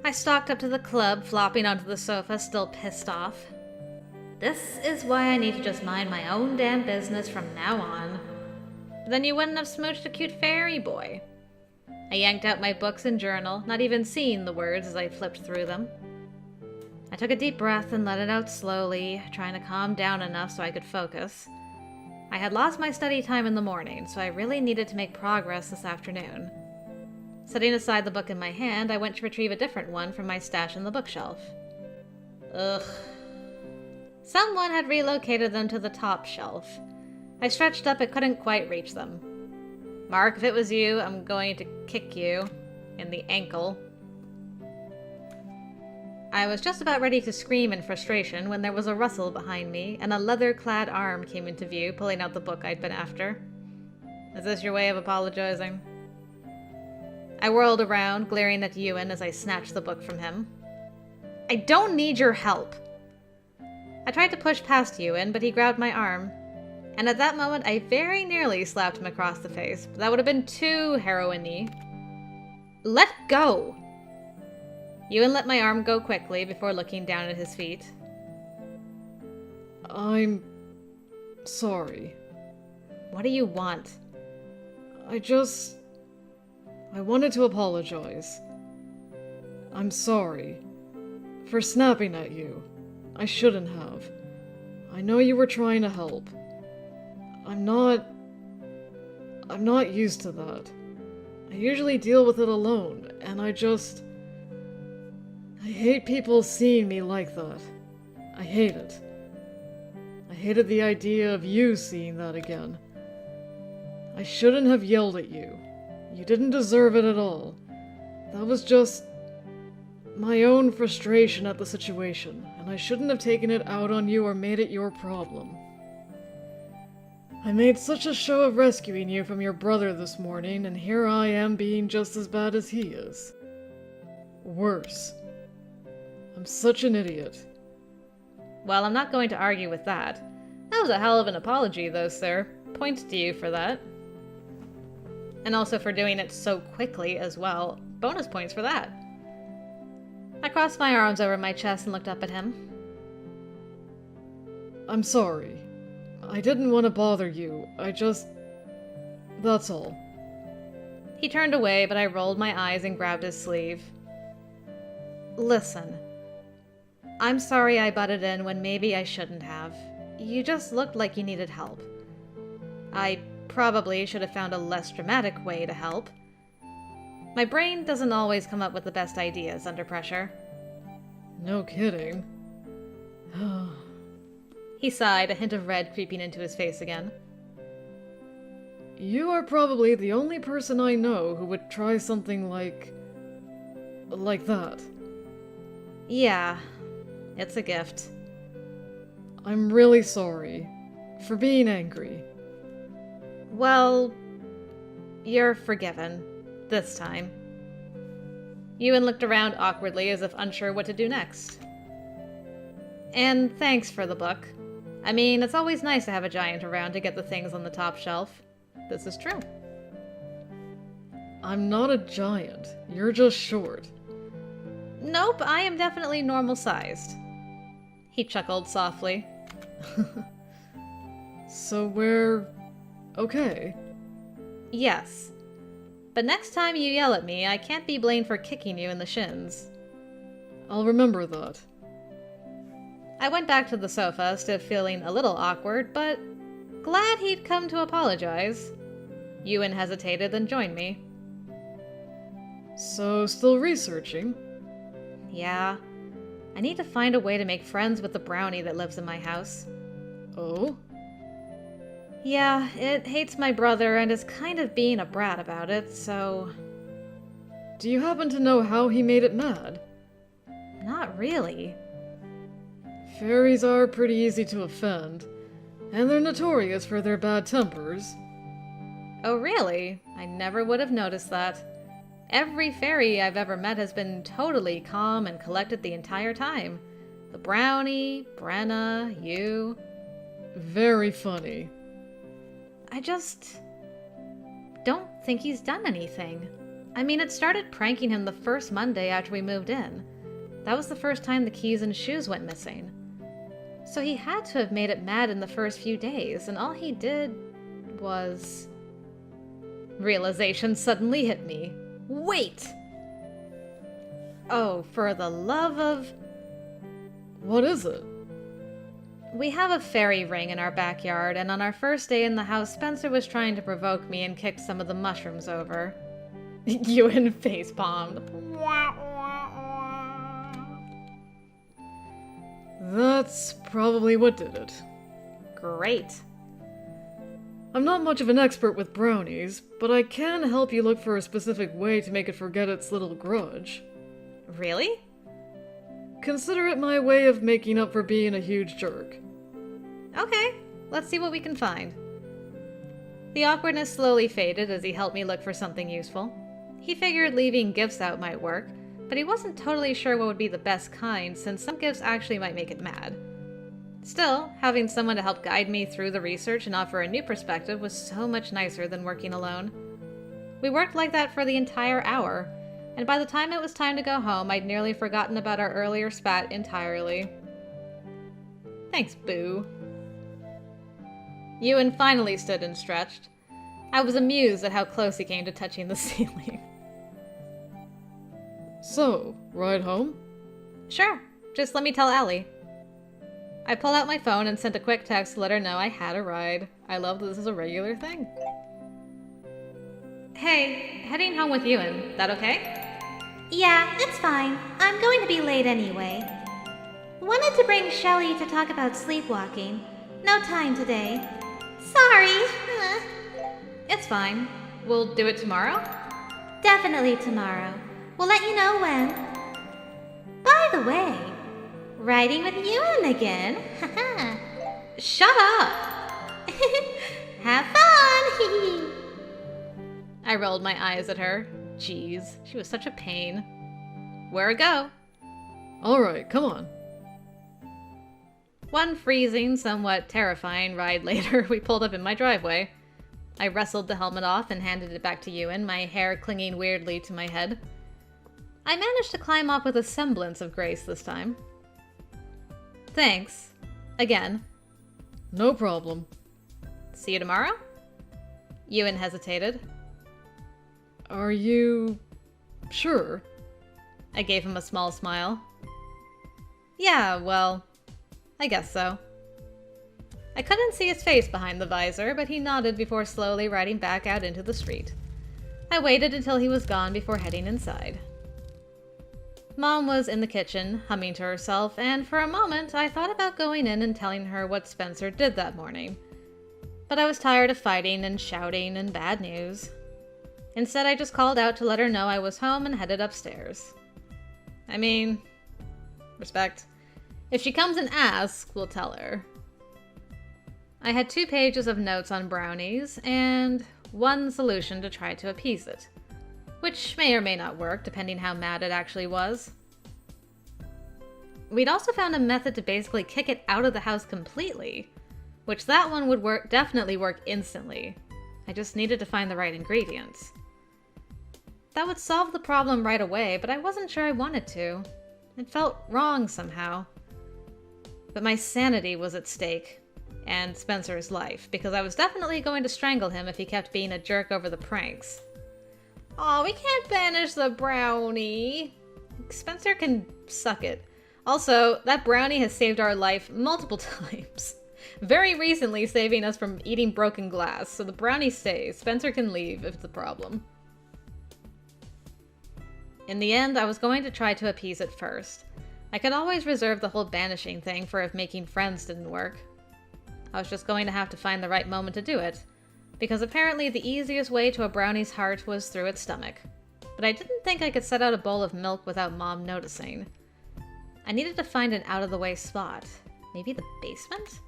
I stalked up to the club, flopping onto the sofa, still pissed off. This is why I need to just mind my own damn business from now on. But then you wouldn't have smooched a cute fairy boy. I yanked out my books and journal, not even seeing the words as I flipped through them. I took a deep breath and let it out slowly, trying to calm down enough so I could focus. I had lost my study time in the morning, so I really needed to make progress this afternoon. Setting aside the book in my hand, I went to retrieve a different one from my stash in the bookshelf. Ugh. Someone had relocated them to the top shelf. I stretched up but couldn't quite reach them. Mark, if it was you, I'm going to kick you in the ankle. I was just about ready to scream in frustration when there was a rustle behind me and a leather-clad arm came into view, pulling out the book I'd been after. Is this your way of apologizing? I whirled around, glaring at Ewan as I snatched the book from him. I don't need your help! I tried to push past Ewan, but he grabbed my arm. And at that moment, I very nearly slapped him across the face, but that would have been too heroin-y. Let go! Ewan let my arm go quickly before looking down at his feet. I'm sorry. What do you want? I wanted to apologize. I'm sorry for snapping at you. I shouldn't have. I know you were trying to help. I'm not used to that. I usually deal with it alone, and I hate people seeing me like that. I hate it. I hated the idea of you seeing that again. I shouldn't have yelled at you. You didn't deserve it at all. That was just my own frustration at the situation, and I shouldn't have taken it out on you or made it your problem. I made such a show of rescuing you from your brother this morning, and here I am being just as bad as he is. Worse. I'm such an idiot. Well, I'm not going to argue with that. That was a hell of an apology, though, sir. Points to you for that. And also for doing it so quickly as well. Bonus points for that. I crossed my arms over my chest and looked up at him. I'm sorry. I didn't want to bother you. That's all. He turned away, but I rolled my eyes and grabbed his sleeve. Listen. I'm sorry I butted in when maybe I shouldn't have. You just looked like you needed help. I probably should have found a less dramatic way to help. My brain doesn't always come up with the best ideas under pressure. No kidding. He sighed, a hint of red creeping into his face again. You are probably the only person I know who would try something like that. Yeah, it's a gift. I'm really sorry for being angry. Well, you're forgiven. This time. Ewan looked around awkwardly as if unsure what to do next. And thanks for the book. I mean, it's always nice to have a giant around to get the things on the top shelf. This is true. I'm not a giant. You're just short. Nope, I am definitely normal-sized. He chuckled softly. So we're okay? Yes. But next time you yell at me, I can't be blamed for kicking you in the shins. I'll remember that. I went back to the sofa, still feeling a little awkward, but glad he'd come to apologize. Ewan hesitated, then joined me. So, still researching? Yeah. I need to find a way to make friends with the brownie that lives in my house. Oh? Yeah, it hates my brother and is kind of being a brat about it, so... Do you happen to know how he made it mad? Not really. Fairies are pretty easy to offend, and they're notorious for their bad tempers. Oh really? I never would have noticed that. Every fairy I've ever met has been totally calm and collected the entire time. The brownie, Brenna, you... Very funny. I just... don't think he's done anything. I mean, it started pranking him the first Monday after we moved in. That was the first time the keys and shoes went missing. So he had to have made it mad in the first few days, and all he did was... Realization suddenly hit me. Wait! Oh, for the love of... What is it? We have a fairy ring in our backyard, and on our first day in the house, Spencer was trying to provoke me and kicked some of the mushrooms over. Ewan facepalmed. That's probably what did it. Great. I'm not much of an expert with brownies, but I can help you look for a specific way to make it forget its little grudge. Really? Consider it my way of making up for being a huge jerk. Okay, let's see what we can find. The awkwardness slowly faded as he helped me look for something useful. He figured leaving gifts out might work, but he wasn't totally sure what would be the best kind since some gifts actually might make it mad. Still, having someone to help guide me through the research and offer a new perspective was so much nicer than working alone. We worked like that for the entire hour, and by the time it was time to go home, I'd nearly forgotten about our earlier spat entirely. Thanks, Boo. Ewan finally stood and stretched. I was amused at how close he came to touching the ceiling. So, ride home? Sure, just let me tell Allie. I pulled out my phone and sent a quick text to let her know I had a ride. I love that this is a regular thing. Hey, heading home with Ewan, that okay? Yeah, it's fine. I'm going to be late anyway. Wanted to bring Shelly to talk about sleepwalking. No time today. Sorry. It's fine. We'll do it tomorrow? Definitely tomorrow. We'll let you know when. By the way, riding with Ewan again. Shut up! Have fun! I rolled my eyes at her. Jeez, she was such a pain. Where go? Alright, come on. One freezing, somewhat terrifying ride later, we pulled up in my driveway. I wrestled the helmet off and handed it back to Ewan, my hair clinging weirdly to my head. I managed to climb off with a semblance of grace this time. Thanks. Again. No problem. See you tomorrow? Ewan hesitated. Are you... sure? I gave him a small smile. Yeah, well, I guess so. I couldn't see his face behind the visor, but he nodded before slowly riding back out into the street. I waited until he was gone before heading inside. Mom was in the kitchen, humming to herself, and for a moment I thought about going in and telling her what Spencer did that morning. But I was tired of fighting and shouting and bad news. Instead, I just called out to let her know I was home and headed upstairs. I mean, respect. If she comes and asks, we'll tell her. I had 2 pages of notes on brownies, and one solution to try to appease it. Which may or may not work, depending how mad it actually was. We'd also found a method to basically kick it out of the house completely, which that one would definitely work instantly. I just needed to find the right ingredients. That would solve the problem right away, but I wasn't sure I wanted to. It felt wrong somehow. But my sanity was at stake, and Spencer's life, because I was definitely going to strangle him if he kept being a jerk over the pranks. Aw, we can't banish the brownie. Spencer can suck it. Also, that brownie has saved our life multiple times. Very recently saving us from eating broken glass, so the brownie stays. Spencer can leave if it's a problem. In the end, I was going to try to appease it first. I could always reserve the whole banishing thing for if making friends didn't work. I was just going to have to find the right moment to do it, because apparently the easiest way to a brownie's heart was through its stomach. But I didn't think I could set out a bowl of milk without Mom noticing. I needed to find an out-of-the-way spot. Maybe the basement?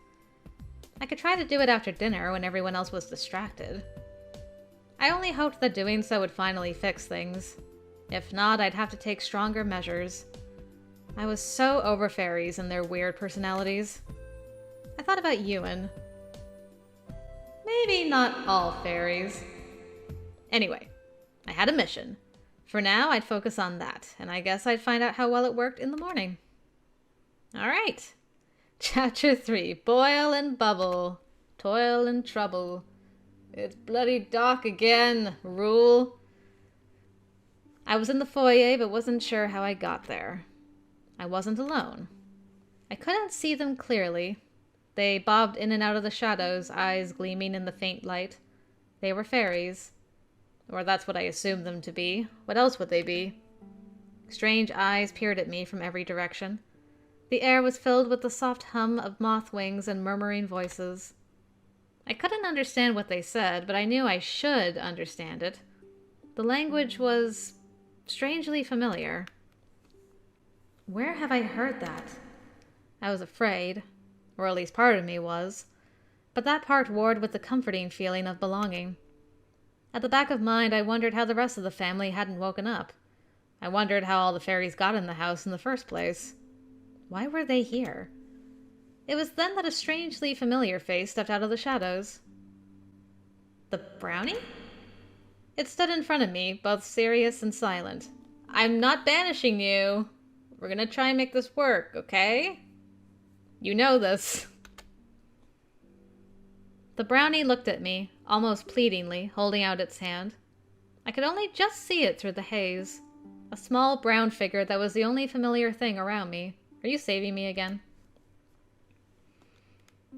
I could try to do it after dinner when everyone else was distracted. I only hoped that doing so would finally fix things. If not, I'd have to take stronger measures. I was so over fairies and their weird personalities. I thought about Ewan. Maybe not all fairies. Anyway, I had a mission. For now, I'd focus on that, and I guess I'd find out how well it worked in the morning. All right. Chapter 3. Boil and bubble. Toil and trouble. It's bloody dark again. Rule. I was in the foyer, but wasn't sure how I got there. I wasn't alone. I couldn't see them clearly. They bobbed in and out of the shadows, eyes gleaming in the faint light. They were fairies. Or that's what I assumed them to be. What else would they be? Strange eyes peered at me from every direction. The air was filled with the soft hum of moth wings and murmuring voices. I couldn't understand what they said, but I knew I should understand it. The language was strangely familiar. Where have I heard that? I was afraid, or at least part of me was, but that part warred with the comforting feeling of belonging. At the back of mind, I wondered how the rest of the family hadn't woken up. I wondered how all the fairies got in the house in the first place. Why were they here? It was then that a strangely familiar face stepped out of the shadows. The Brownie? It stood in front of me, both serious and silent. I'm not banishing you. We're gonna try and make this work, okay? You know this. The Brownie looked at me, almost pleadingly, holding out its hand. I could only just see it through the haze. A small brown figure that was the only familiar thing around me. Are you saving me again?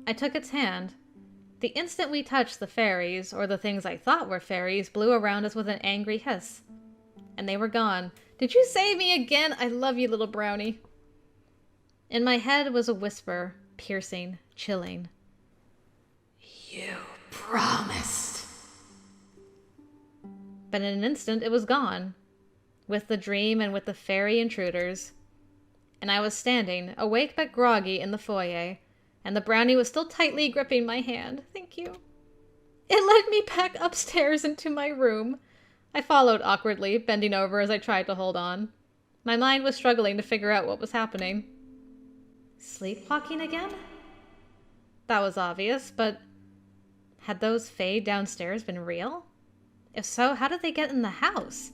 I took its hand. The instant we touched, the fairies, or the things I thought were fairies, blew around us with an angry hiss. And they were gone. Did you save me again? I love you, little Brownie. In my head was a whisper, piercing, chilling. You promised. But in an instant it was gone, with the dream and with the fairy intruders. And I was standing, awake but groggy, in the foyer, and the Brownie was still tightly gripping my hand. Thank you. It led me back upstairs into my room. I followed awkwardly, bending over as I tried to hold on. My mind was struggling to figure out what was happening. Sleepwalking again? That was obvious, but had those fae downstairs been real? If so, how did they get in the house?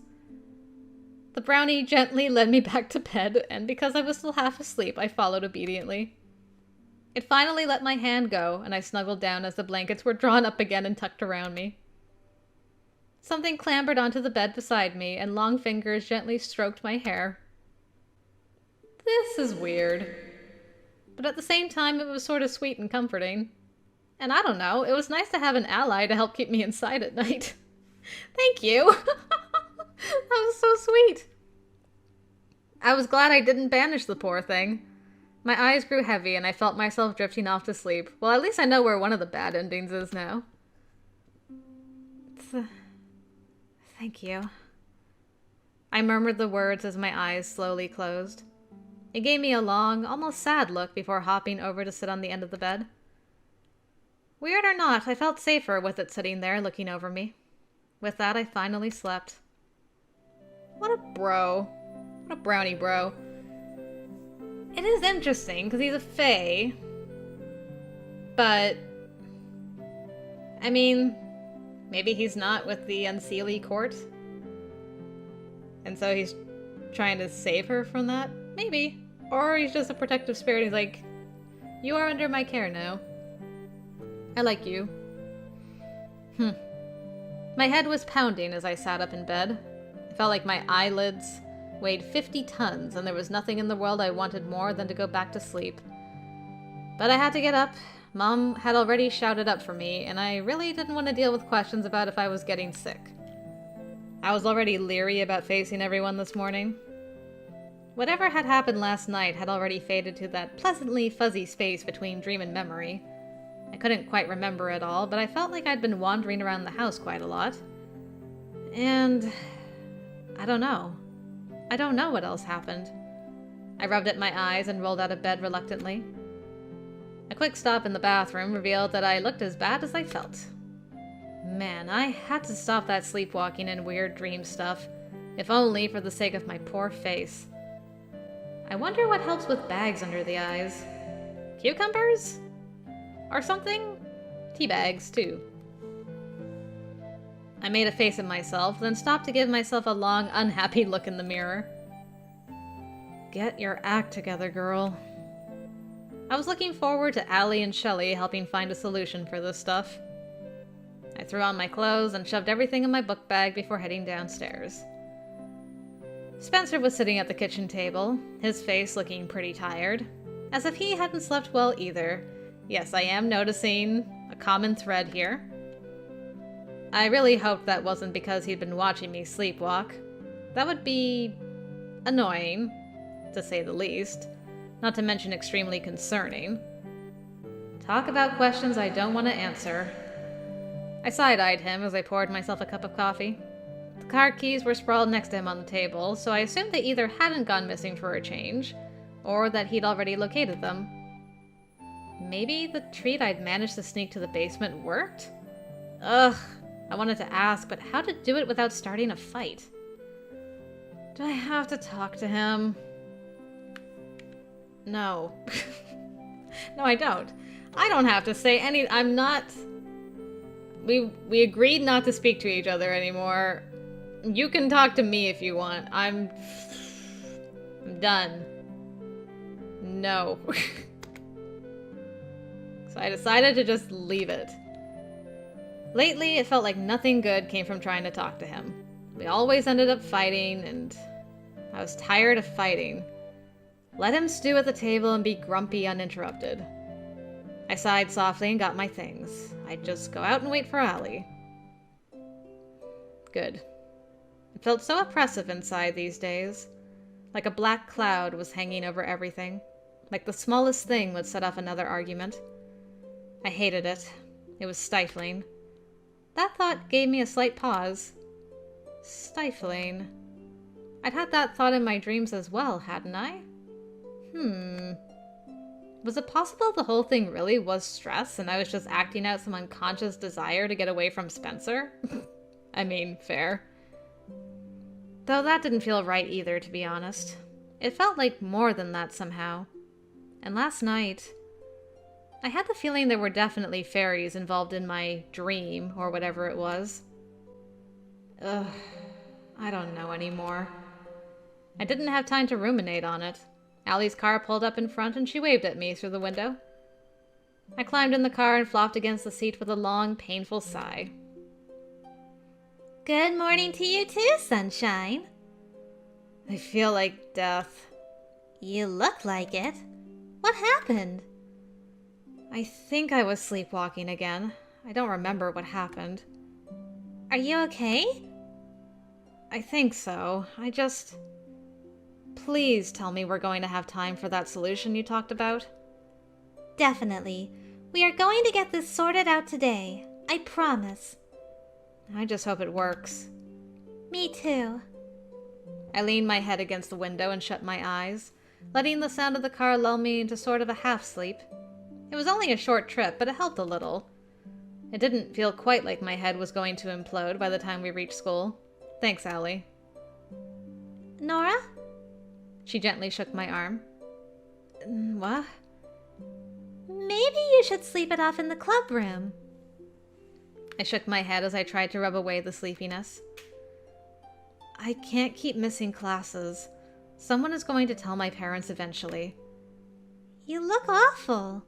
The Brownie gently led me back to bed, and because I was still half asleep, I followed obediently. It finally let my hand go, and I snuggled down as the blankets were drawn up again and tucked around me. Something clambered onto the bed beside me, and long fingers gently stroked my hair. This is weird. But at the same time, it was sort of sweet and comforting. And I don't know, it was nice to have an ally to help keep me inside at night. Thank you! That was so sweet. I was glad I didn't banish the poor thing. My eyes grew heavy and I felt myself drifting off to sleep. Well, at least I know where one of the bad endings is now. Thank you. I murmured the words as my eyes slowly closed. It gave me a long, almost sad look before hopping over to sit on the end of the bed. Weird or not, I felt safer with it sitting there looking over me. With that, I finally slept. What a bro. What a Brownie bro. It is interesting, because he's a fae. But, I mean, maybe he's not with the Unseelie court? And so he's trying to save her from that? Maybe. Or he's just a protective spirit. He's like, you are under my care now. I like you. My head was pounding as I sat up in bed. It felt like my eyelids weighed 50 tons, and there was nothing in the world I wanted more than to go back to sleep. But I had to get up. Mom had already shouted up for me, and I really didn't want to deal with questions about if I was getting sick. I was already leery about facing everyone this morning. Whatever had happened last night had already faded to that pleasantly fuzzy space between dream and memory. I couldn't quite remember it all, but I felt like I'd been wandering around the house quite a lot. And I don't know. I don't know what else happened. I rubbed at my eyes and rolled out of bed reluctantly. A quick stop in the bathroom revealed that I looked as bad as I felt. Man, I had to stop that sleepwalking and weird dream stuff, if only for the sake of my poor face. I wonder what helps with bags under the eyes. Cucumbers? Or something? Tea bags, too. I made a face at myself, then stopped to give myself a long, unhappy look in the mirror. Get your act together, girl. I was looking forward to Allie and Shelley helping find a solution for this stuff. I threw on my clothes and shoved everything in my book bag before heading downstairs. Spencer was sitting at the kitchen table, his face looking pretty tired, as if he hadn't slept well either. Yes, I am noticing a common thread here. I really hoped that wasn't because he'd been watching me sleepwalk. That would be annoying, to say the least, not to mention extremely concerning. Talk about questions I don't want to answer. I side-eyed him as I poured myself a cup of coffee. The car keys were sprawled next to him on the table, so I assumed they either hadn't gone missing for a change, or that he'd already located them. Maybe the treat I'd managed to sneak to the basement worked? Ugh, I wanted to ask, but how to do it without starting a fight? Do I have to talk to him? No. No, I don't. I don't have to say any- I'm not- We agreed not to speak to each other anymore. You can talk to me if you want. I'm done. No. So I decided to just leave it. Lately, it felt like nothing good came from trying to talk to him. We always ended up fighting, and I was tired of fighting. Let him stew at the table and be grumpy uninterrupted. I sighed softly and got my things. I'd just go out and wait for Allie. Good. It felt so oppressive inside these days. Like a black cloud was hanging over everything. Like the smallest thing would set off another argument. I hated it. It was stifling. That thought gave me a slight pause. Stifling. I'd had that thought in my dreams as well, hadn't I? Was it possible the whole thing really was stress and I was just acting out some unconscious desire to get away from Spencer? I mean, fair. Though that didn't feel right either, to be honest. It felt like more than that somehow. And last night, I had the feeling there were definitely fairies involved in my dream, or whatever it was. Ugh, I don't know anymore. I didn't have time to ruminate on it. Allie's car pulled up in front and she waved at me through the window. I climbed in the car and flopped against the seat with a long, painful sigh. Good morning to you too, sunshine. I feel like death. You look like it. What happened? I think I was sleepwalking again. I don't remember what happened. Are you okay? I think so. Please tell me we're going to have time for that solution you talked about. Definitely. We are going to get this sorted out today. I promise. I just hope it works. Me too. I leaned my head against the window and shut my eyes, letting the sound of the car lull me into sort of a half-sleep. It was only a short trip, but it helped a little. It didn't feel quite like my head was going to implode by the time we reached school. Thanks, Allie. Nora? She gently shook my arm. What? Maybe you should sleep it off in the club room. I shook my head as I tried to rub away the sleepiness. I can't keep missing classes. Someone is going to tell my parents eventually. You look awful.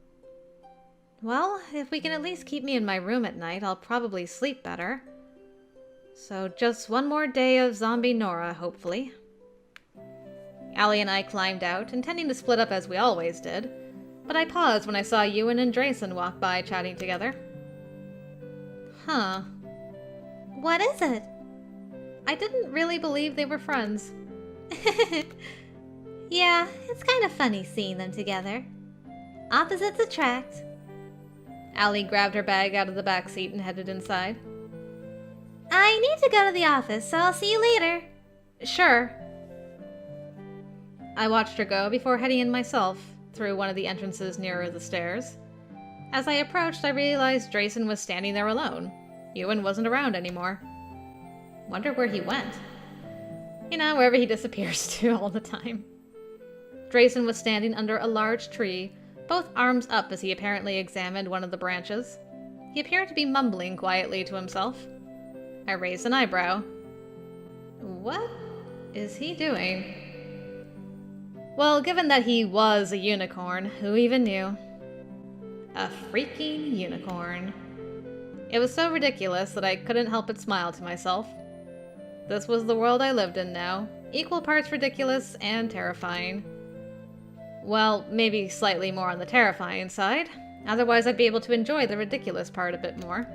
Well, if we can at least keep me in my room at night, I'll probably sleep better. So just one more day of zombie Nora, hopefully. Allie and I climbed out, intending to split up as we always did, but I paused when I saw Ewan and Drayson walk by chatting together. Huh. What is it? I didn't really believe they were friends. Yeah, it's kind of funny seeing them together. Opposites attract. Allie grabbed her bag out of the back seat and headed inside. I need to go to the office, so I'll see you later. Sure. I watched her go before heading in myself, through one of the entrances nearer the stairs. As I approached, I realized Drayson was standing there alone. Ewan wasn't around anymore. Wonder where he went. You know, wherever he disappears to all the time. Drayson was standing under a large tree, both arms up as he apparently examined one of the branches. He appeared to be mumbling quietly to himself. I raised an eyebrow. What is he doing? Well, given that he was a unicorn, who even knew? A freaking unicorn. It was so ridiculous that I couldn't help but smile to myself. This was the world I lived in now, equal parts ridiculous and terrifying. Well, maybe slightly more on the terrifying side, otherwise I'd be able to enjoy the ridiculous part a bit more.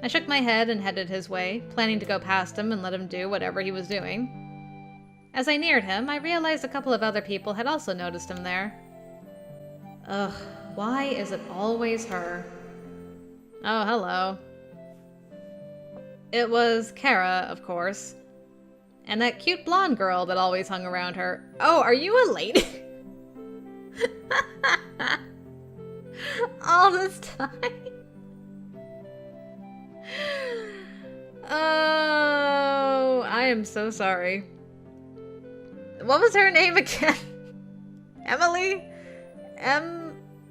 I shook my head and headed his way, planning to go past him and let him do whatever he was doing. As I neared him, I realized a couple of other people had also noticed him there. Ugh, why is it always her? Oh, hello. It was Kara, of course. And that cute blonde girl that always hung around her. Oh, are you a lady? All this time? Oh, I am so sorry. What was her name again? Emily?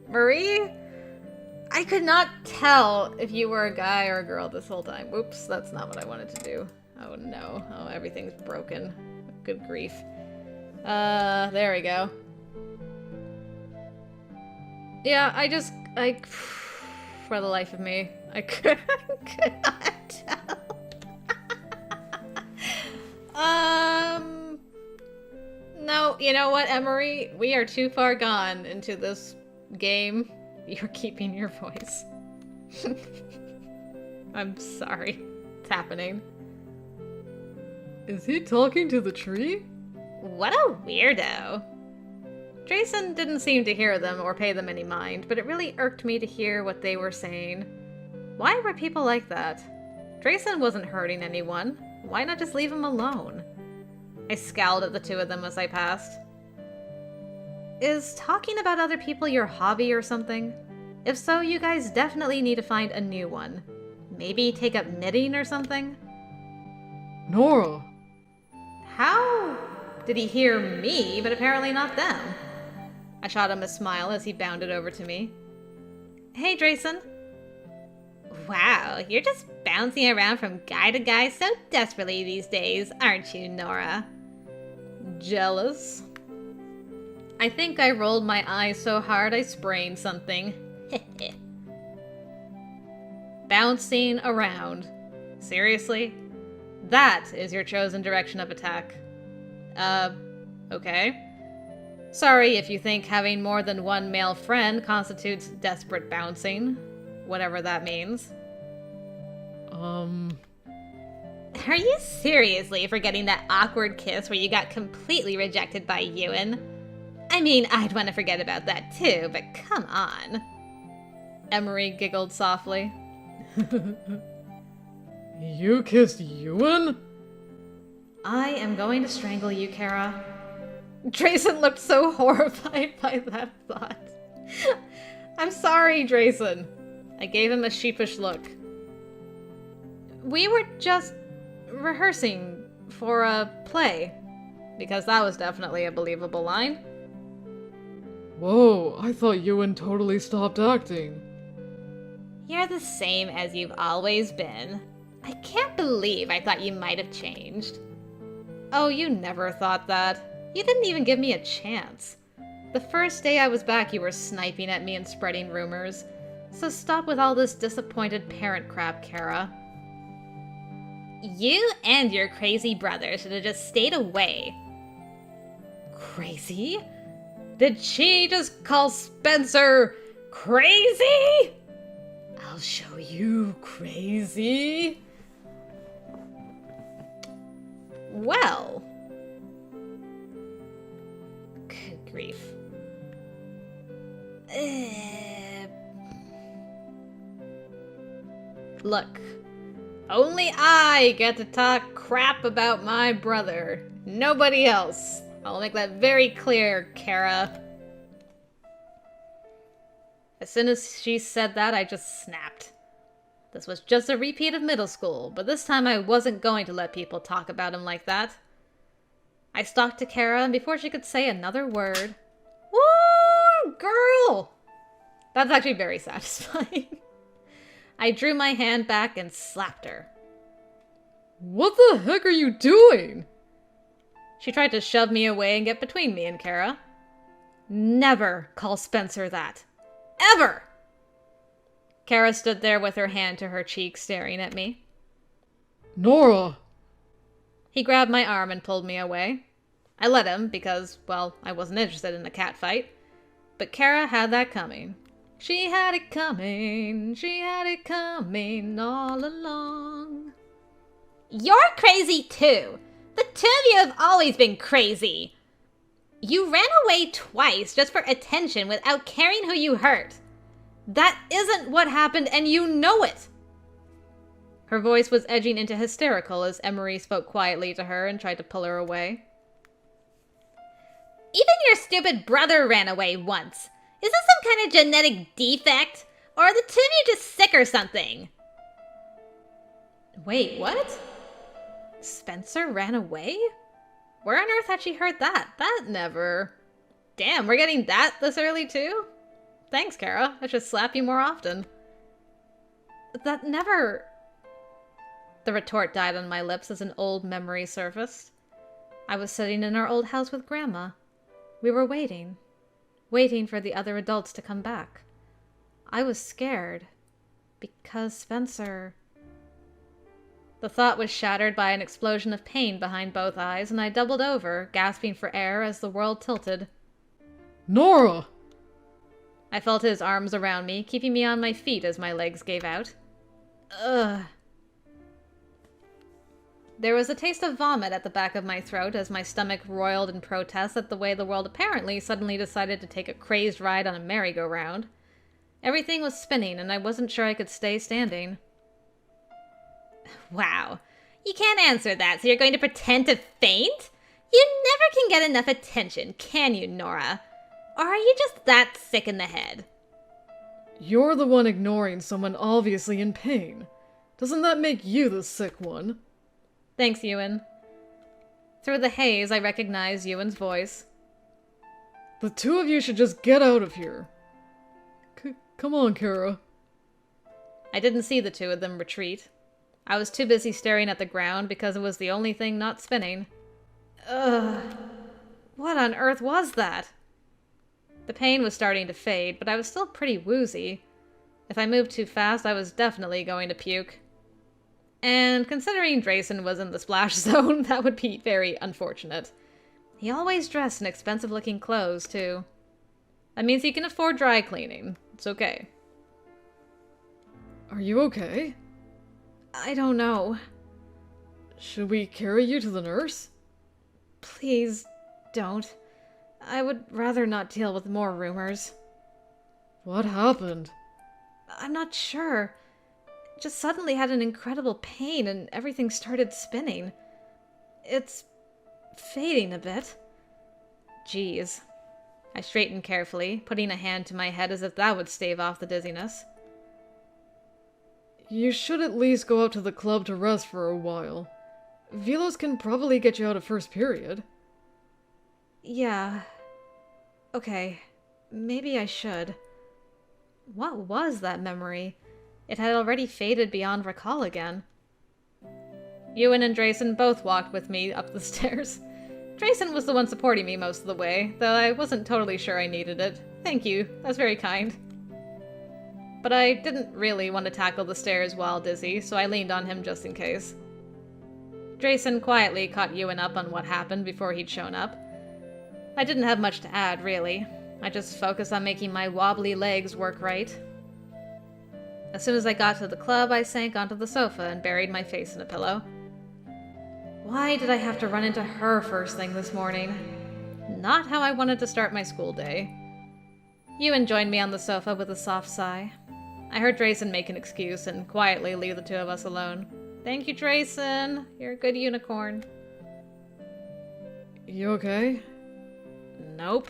Marie? I could not tell if you were a guy or a girl this whole time. Whoops, that's not what I wanted to do. Oh no. Oh, everything's broken. Good grief. There we go. Yeah, I, for the life of me, I could not tell. No, you know what, Emery? We are too far gone into this game. You're keeping your voice. I'm sorry. It's happening. Is he talking to the tree? What a weirdo. Jason didn't seem to hear them or pay them any mind, but it really irked me to hear what they were saying. Why were people like that? Jason wasn't hurting anyone. Why not just leave him alone? I scowled at the two of them as I passed. Is talking about other people your hobby or something? If so, you guys definitely need to find a new one. Maybe take up knitting or something? Nora! How did he hear me, but apparently not them? I shot him a smile as he bounded over to me. Hey, Jason. Wow, you're just bouncing around from guy to guy so desperately these days, aren't you, Nora? Jealous? I think I rolled my eyes so hard I sprained something. Bouncing around. Seriously? That is your chosen direction of attack. Okay. Sorry if you think having more than one male friend constitutes desperate bouncing. Whatever that means. Are you seriously forgetting that awkward kiss where you got completely rejected by Ewan? I mean, I'd want to forget about that too, but come on. Emery giggled softly. You kissed Ewan? I am going to strangle you, Kara. Drayson looked so horrified by that thought. I'm sorry, Drayson. I gave him a sheepish look. We were just rehearsing for a play, because that was definitely a believable line. Whoa, I thought Ewan totally stopped acting. You're the same as you've always been. I can't believe I thought you might have changed. Oh, you never thought that. You didn't even give me a chance. The first day I was back, you were sniping at me and spreading rumors. So stop with all this disappointed parent crap, Kara. You and your crazy brother should have just stayed away. Crazy? Did she just call Spencer crazy? I'll show you crazy. Well. Good grief. Look, only I get to talk crap about my brother. Nobody else. I'll make that very clear, Kara. As soon as she said that, I just snapped. This was just a repeat of middle school, but this time I wasn't going to let people talk about him like that. I stalked to Kara, and before she could say another word... Woo, girl! That's actually very satisfying. I drew my hand back and slapped her. What the heck are you doing? She tried to shove me away and get between me and Kara. Never call Spencer that. Ever! Kara stood there with her hand to her cheek, staring at me. Nora! He grabbed my arm and pulled me away. I let him because, well, I wasn't interested in a cat fight. But Kara had that coming. She had it coming. She had it coming all along. You're crazy too. The two of you have always been crazy. You ran away twice just for attention without caring who you hurt. That isn't what happened, and you know it! Her voice was edging into hysterical as Emery spoke quietly to her and tried to pull her away. Even your stupid brother ran away once. Is this some kind of genetic defect? Or are the two of you just sick or something? Wait, what? Spencer ran away? Where on earth had she heard that? That never... Damn, we're getting that this early too? Thanks, Kara. I should slap you more often. That never... The retort died on my lips as an old memory surfaced. I was sitting in our old house with Grandma. We were waiting. Waiting for the other adults to come back. I was scared. Because Spencer... The thought was shattered by an explosion of pain behind both eyes, and I doubled over, gasping for air as the world tilted. Nora! I felt his arms around me, keeping me on my feet as my legs gave out. Ugh. There was a taste of vomit at the back of my throat as my stomach roiled in protest at the way the world apparently suddenly decided to take a crazed ride on a merry-go-round. Everything was spinning, and I wasn't sure I could stay standing. Wow. You can't answer that, so you're going to pretend to faint? You never can get enough attention, can you, Nora? Or are you just that sick in the head? You're the one ignoring someone obviously in pain. Doesn't that make you the sick one? Thanks, Ewan. Through the haze, I recognized Ewan's voice. The two of you should just get out of here. Come on, Kara. I didn't see the two of them retreat. I was too busy staring at the ground because it was the only thing not spinning. Ugh. What on earth was that? The pain was starting to fade, but I was still pretty woozy. If I moved too fast, I was definitely going to puke. And considering Drayson was in the splash zone, that would be very unfortunate. He always dressed in expensive-looking clothes, too. That means he can afford dry cleaning. It's okay. Are you okay? I don't know. Should we carry you to the nurse? Please, don't. I would rather not deal with more rumors. What happened? I'm not sure. Just suddenly had an incredible pain and everything started spinning. It's fading a bit. Geez. I straightened carefully, putting a hand to my head as if that would stave off the dizziness. You should at least go up to the club to rest for a while. Velos can probably get you out of first period. Yeah. Okay. Maybe I should. What was that memory? It had already faded beyond recall again. Ewan and Drayson both walked with me up the stairs. Drayson was the one supporting me most of the way, though I wasn't totally sure I needed it. Thank you. That's very kind. But I didn't really want to tackle the stairs while dizzy, so I leaned on him just in case. Drayson quietly caught Ewan up on what happened before he'd shown up. I didn't have much to add, really. I just focused on making my wobbly legs work right. As soon as I got to the club, I sank onto the sofa and buried my face in a pillow. Why did I have to run into her first thing this morning? Not how I wanted to start my school day. Ewan joined me on the sofa with a soft sigh. I heard Drayson make an excuse and quietly leave the two of us alone. Thank you, Drayson. You're a good unicorn. You okay? Nope.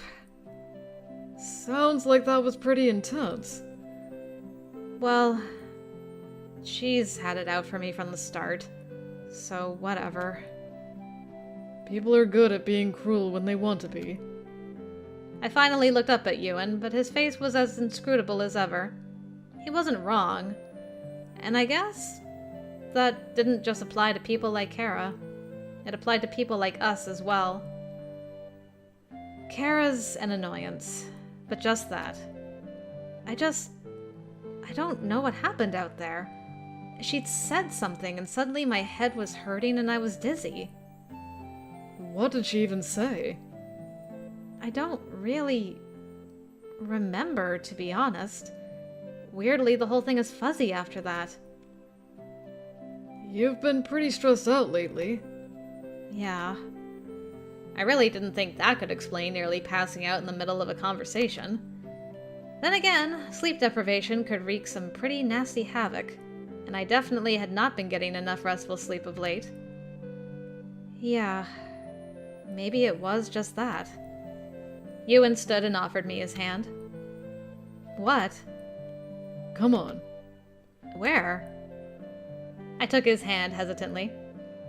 Sounds like that was pretty intense. Well, she's had it out for me from the start. So, whatever. People are good at being cruel when they want to be. I finally looked up at Ewan, but his face was as inscrutable as ever. He wasn't wrong. And I guess, that didn't just apply to people like Kara. It applied to people like us as well. Kara's an annoyance, but just that. I don't know what happened out there. She'd said something and suddenly my head was hurting and I was dizzy. What did she even say? I don't really remember, to be honest. Weirdly, the whole thing is fuzzy after that. You've been pretty stressed out lately. Yeah. I really didn't think that could explain nearly passing out in the middle of a conversation. Then again, sleep deprivation could wreak some pretty nasty havoc, and I definitely had not been getting enough restful sleep of late. Yeah, maybe it was just that. Ewan stood and offered me his hand. What? Come on. Where? I took his hand hesitantly.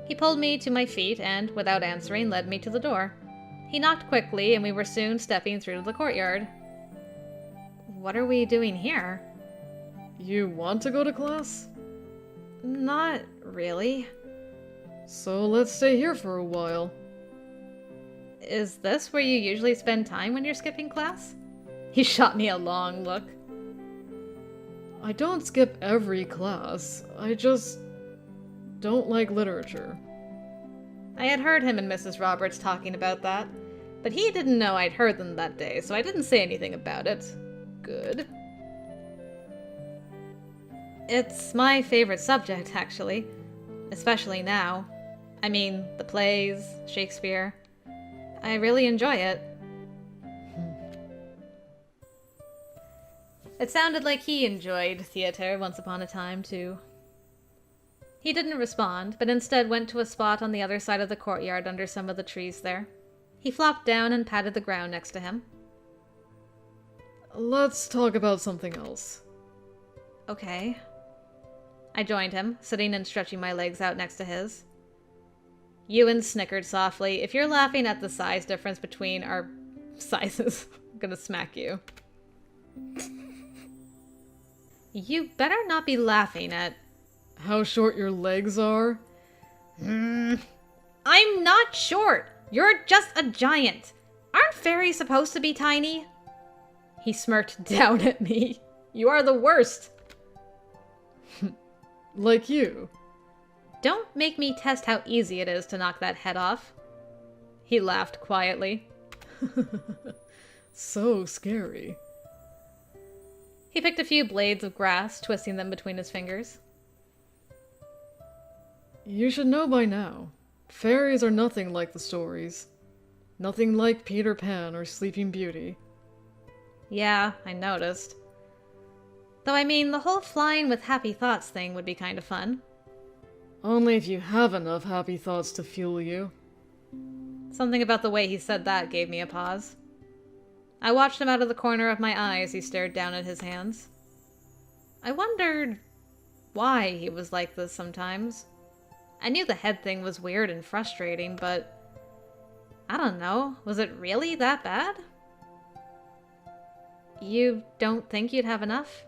He pulled me to my feet and, without answering, led me to the door. He knocked quickly, and we were soon stepping through to the courtyard. What are we doing here? You want to go to class? Not really. So let's stay here for a while. Is this where you usually spend time when you're skipping class? He shot me a long look. I don't skip every class. I just don't like literature. I had heard him and Mrs. Roberts talking about that, but he didn't know I'd heard them that day, so I didn't say anything about it. Good. It's my favorite subject, actually. Especially now. I mean, the plays, Shakespeare. I really enjoy it. It sounded like he enjoyed theater once upon a time, too. He didn't respond, but instead went to a spot on the other side of the courtyard under some of the trees there. He flopped down and patted the ground next to him. Let's talk about something else. Okay. I joined him, sitting and stretching my legs out next to his. Ewan snickered softly. If you're laughing at the size difference between our sizes, I'm gonna smack you. You better not be laughing at... How short your legs are? I'm not short! You're just a giant! Aren't fairies supposed to be tiny? He smirked down at me. You are the worst! Like you. Don't make me test how easy it is to knock that head off. He laughed quietly. So scary. He picked a few blades of grass, twisting them between his fingers. You should know by now. Fairies are nothing like the stories. Nothing like Peter Pan or Sleeping Beauty. Yeah, I noticed. Though I mean, the whole flying with happy thoughts thing would be kind of fun. Only if you have enough happy thoughts to fuel you. Something about the way he said that gave me a pause. I watched him out of the corner of my eye as he stared down at his hands. I wondered why he was like this sometimes. I knew the head thing was weird and frustrating, but I don't know, was it really that bad? You don't think you'd have enough?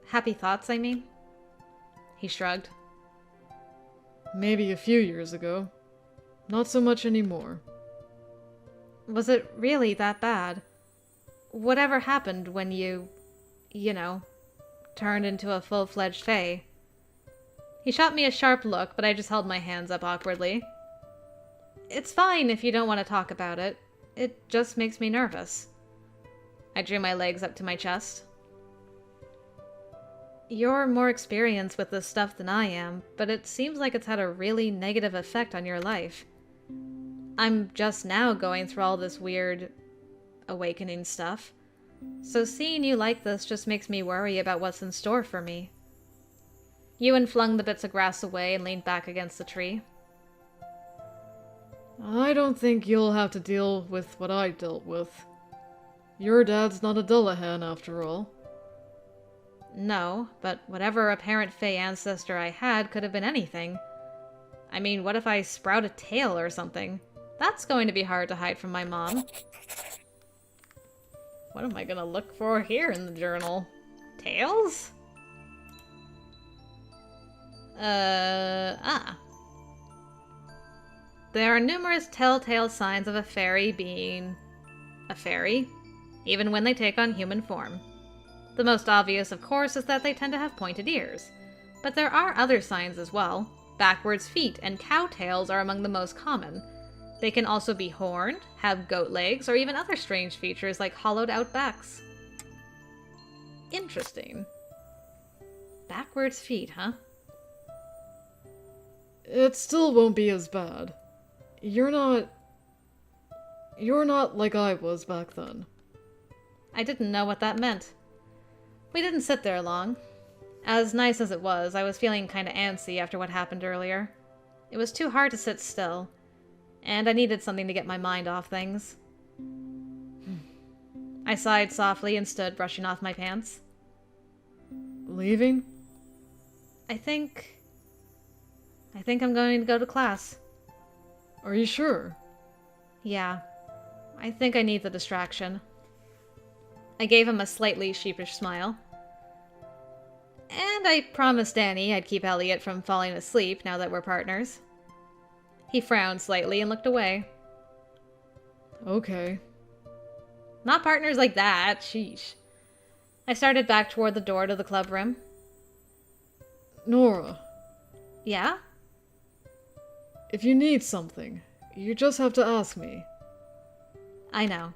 Happy thoughts, I mean? He shrugged. Maybe a few years ago. Not so much anymore. Was it really that bad? Whatever happened when you turned into a full-fledged fae? He shot me a sharp look, but I just held my hands up awkwardly. It's fine if you don't want to talk about it. It just makes me nervous. I drew my legs up to my chest. You're more experienced with this stuff than I am, but it seems like it's had a really negative effect on your life. I'm just now going through all this weird awakening stuff, so seeing you like this just makes me worry about what's in store for me. Ewan flung the bits of grass away and leaned back against the tree. I don't think you'll have to deal with what I dealt with. Your dad's not a Dullahan, after all. No, but whatever apparent fae ancestor I had could have been anything. I mean, what if I sprout a tail or something? That's going to be hard to hide from my mom. What am I gonna look for here in the journal? Tails? There are numerous telltale signs of a fairy being a fairy, even when they take on human form. The most obvious, of course, is that they tend to have pointed ears. But there are other signs as well. Backwards feet and cow tails are among the most common. They can also be horned, have goat legs, or even other strange features like hollowed out backs. Interesting. Backwards feet, huh? It still won't be as bad. You're not like I was back then. I didn't know what that meant. We didn't sit there long. As nice as it was, I was feeling kinda antsy after what happened earlier. It was too hard to sit still, and I needed something to get my mind off things. I sighed softly and stood brushing off my pants. Leaving? I think I'm going to go to class. Are you sure? Yeah. I think I need the distraction. I gave him a slightly sheepish smile. And I promised Danny I'd keep Elliot from falling asleep now that we're partners. He frowned slightly and looked away. Okay. Not partners like that, sheesh. I started back toward the door to the club room. Nora, Yeah? if you need something, you just have to ask me. I know.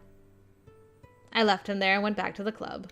I left him there and went back to the club.